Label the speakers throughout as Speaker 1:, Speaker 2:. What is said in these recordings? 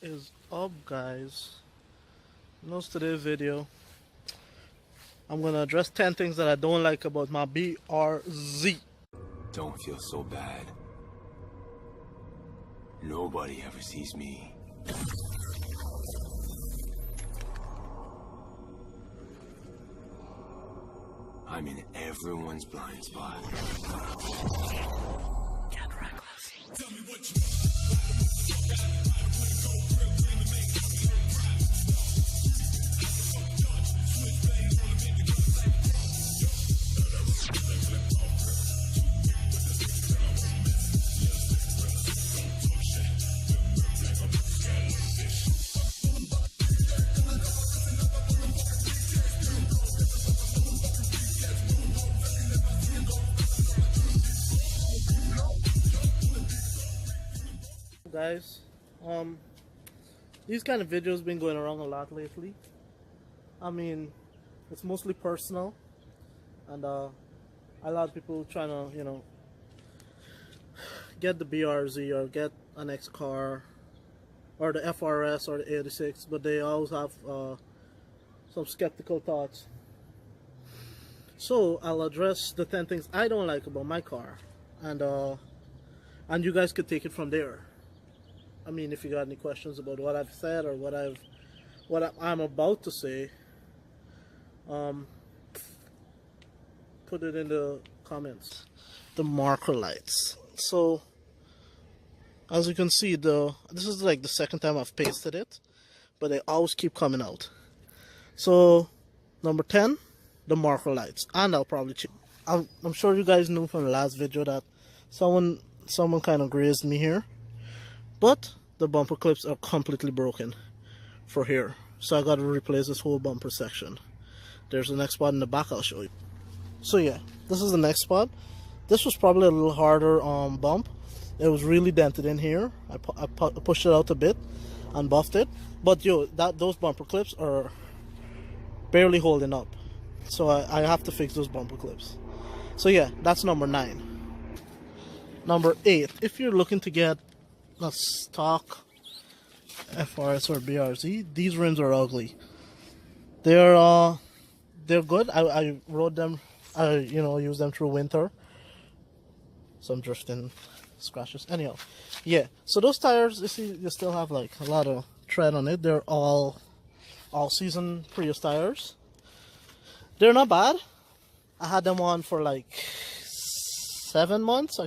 Speaker 1: Is up, guys? In today's video, I'm gonna address 10 things that I don't like about my BRZ.
Speaker 2: Don't feel so bad. Nobody ever sees me. I'm in everyone's blind spot.
Speaker 1: Get reckless. Tell me what you guys, these kind of videos been going around a lot lately. I mean, it's mostly personal, and a lot of people trying to, get the BRZ or get an X car or the FRS or the 86, but they always have some skeptical thoughts. So I'll address the 10 things I don't like about my car, and you guys could take it from there. I mean, if you got any questions about what I've said or what I'm about to say, put it in the comments. The marker lights. So, as you can see, this is like the second time I've pasted it, but they always keep coming out. So, number 10, the marker lights, and I'll probably change. I'm sure you guys knew from the last video that someone kind of grazed me here. But the bumper clips are completely broken for here, so I got to replace this whole bumper section. There's the next spot in the back I'll show you. So yeah, this is the next spot. This was probably a little harder bump. It was really dented in here. I pushed it out a bit and buffed it, but those bumper clips are barely holding up, so I have to fix those bumper clips. So yeah, that's number 9. Number 8, if you're looking to get a stock FRS or BRZ, these rims are ugly. They're good. I rode them. I used them through winter. Some drifting scratches. Anyhow, yeah. So those tires, you see, they still have like a lot of tread on it. They're all season Prius tires. They're not bad. I had them on for like 7 months.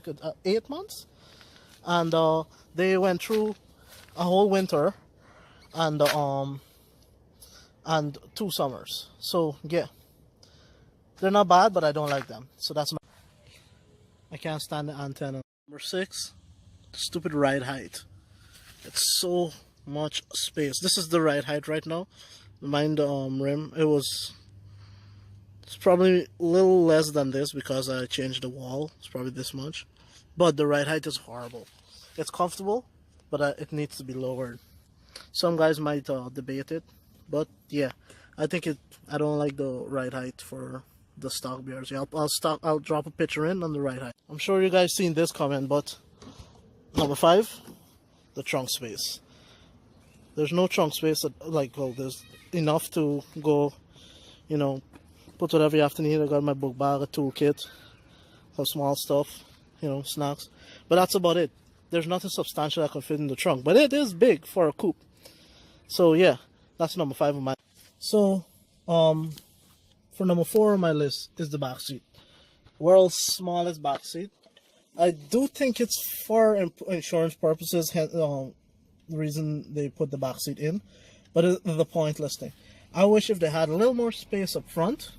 Speaker 1: 8 months, and they went through a whole winter and 2 summers. So yeah, they're not bad, but I don't like them. So I can't stand the antenna. Number 6, stupid ride height. It's so much space. This is the ride height right now. Mind the rim. It's probably a little less than this because I changed the wall. It's probably this much, but the ride height is horrible. It's comfortable, but it needs to be lowered. Some guys might debate it, but yeah, I don't like the ride height for the stock BRZ. I'll drop a picture in on the ride height. I'm sure you guys seen this comment, but number 5, the trunk space. There's no trunk space there's enough to go, put whatever you have to need. I got my book bag, a toolkit, some small stuff, snacks, but that's about it. There's nothing substantial that can fit in the trunk, but it is big for a coupe. So yeah, that's number 5 of mine. So for number 4 on my list is the back seat. World's smallest back seat. I do think it's for insurance purposes, the reason they put the back seat in, but it's the pointless thing. I wish if they had a little more space up front,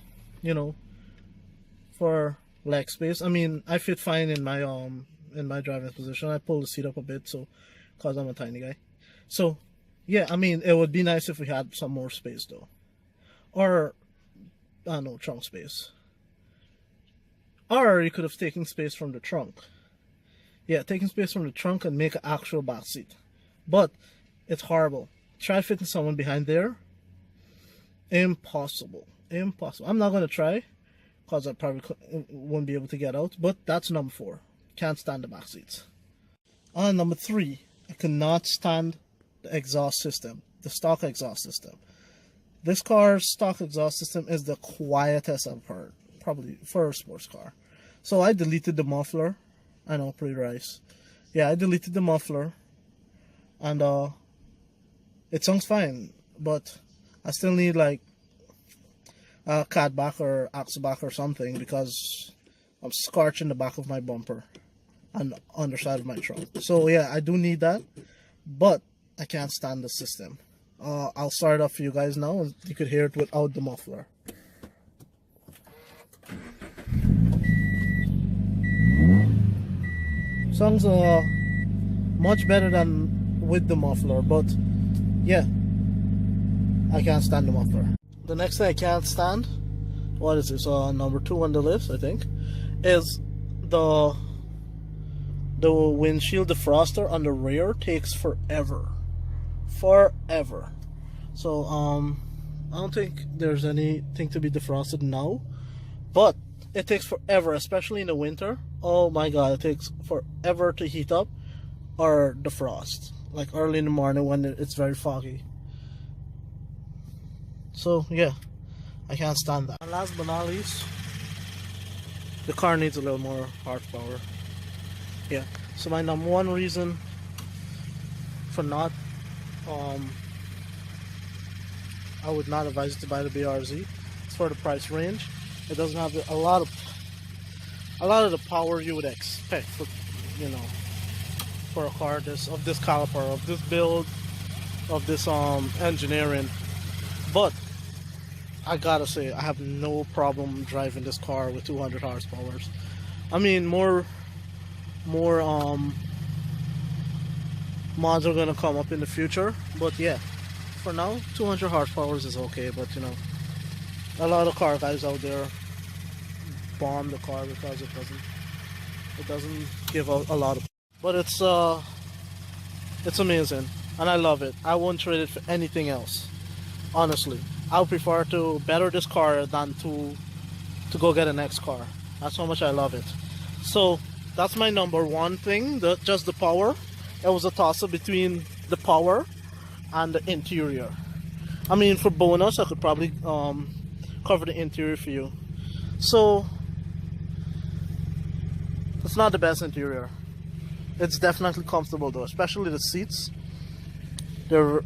Speaker 1: for leg space. I mean, I fit fine in my driving position. I pull the seat up a bit, because I'm a tiny guy. So yeah, I mean, it would be nice if we had some more space though, or I don't know, trunk space, or you could have taken space from the trunk. Yeah, taking space from the trunk and make an actual back seat, but it's horrible. Try fitting someone behind there. Impossible. I'm not gonna try because I probably won't be able to get out, but that's number 4. Can't stand the back seats. And number 3, I cannot stand the exhaust system, the stock exhaust system. This car's stock exhaust system is the quietest I've heard, probably for a sports car. So I deleted the muffler. I know, pretty rice. Yeah, I deleted the muffler, and it sounds fine, but I still need like a cat back or axle back or something, because I'm scorching the back of my bumper and underside of my trunk. So yeah, I do need that, but I can't stand the system. I'll start it up for you guys now, and you could hear it without the muffler. Sounds much better than with the muffler, but yeah, I can't stand the muffler. The next thing I can't stand, what is this? Number 2 on the list, I think, is the windshield defroster on the rear takes forever. So I don't think there's anything to be defrosted now, but it takes forever, especially in the winter. Oh my god, it takes forever to heat up or defrost, like early in the morning when it's very foggy. So yeah, I can't stand that. And last but not least, the car needs a little more horsepower. Yeah, so my number one reason for not I would not advise you to buy the BRZ. It's for the price range. It doesn't have a lot of the power you would expect for, you know, for a car of this caliber, of this build, of this engineering. But I gotta say, I have no problem driving this car with 200 horsepower. I mean, more mods are gonna come up in the future, but yeah, for now 200 horsepower is okay. But you know, a lot of car guys out there bomb the car because it doesn't give out a lot of, but it's amazing and I love it. I won't trade it for anything else, honestly. I would prefer to better this car than to go get a next car. That's how much I love it. So that's my number one thing, just the power. It was a toss-up between the power and the interior. I mean, for bonus I could probably cover the interior for you. So it's not the best interior. It's definitely comfortable though, especially the seats. They're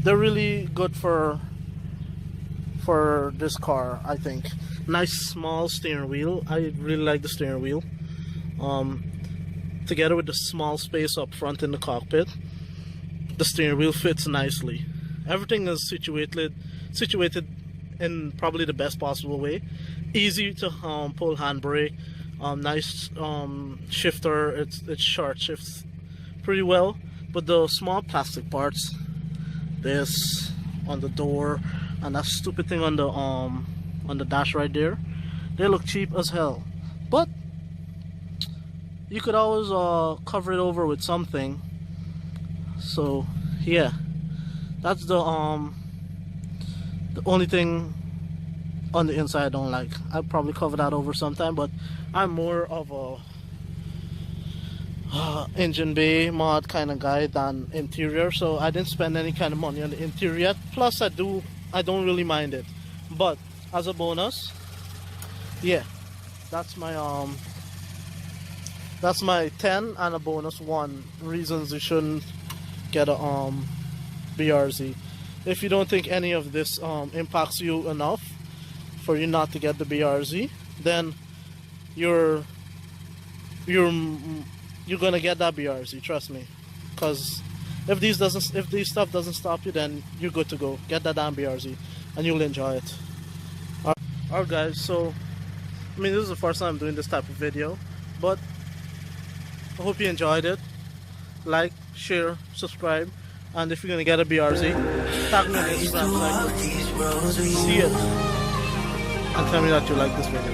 Speaker 1: really good for this car, I think. Nice small steering wheel. I really like the steering wheel. Together with the small space up front in the cockpit, the steering wheel fits nicely. Everything is situated in probably the best possible way. Easy to pull handbrake. Nice shifter. It's short, shifts pretty well. But the small plastic parts, this on the door and that stupid thing on the dash right there, they look cheap as hell. But you could always cover it over with something. So yeah, that's the only thing on the inside I don't like. I'd probably cover that over sometime, but I'm more of a engine bay mod kind of guy than interior, so I didn't spend any kind of money on the interior yet. Plus I don't really mind it, but as a bonus, yeah, that's my 10 and a bonus 1 reasons you shouldn't get a BRZ. If you don't think any of this impacts you enough for you not to get the BRZ, then you're gonna get that BRZ, trust me. Because if these stuff doesn't stop you, then you're good to go. Get that damn BRZ and you'll enjoy it. Alright guys, so I mean, this is the first time I'm doing this type of video, but I hope you enjoyed it. Like, share, subscribe, and if you're gonna get a BRZ, tag me on Instagram. See it, and tell me that you like this video.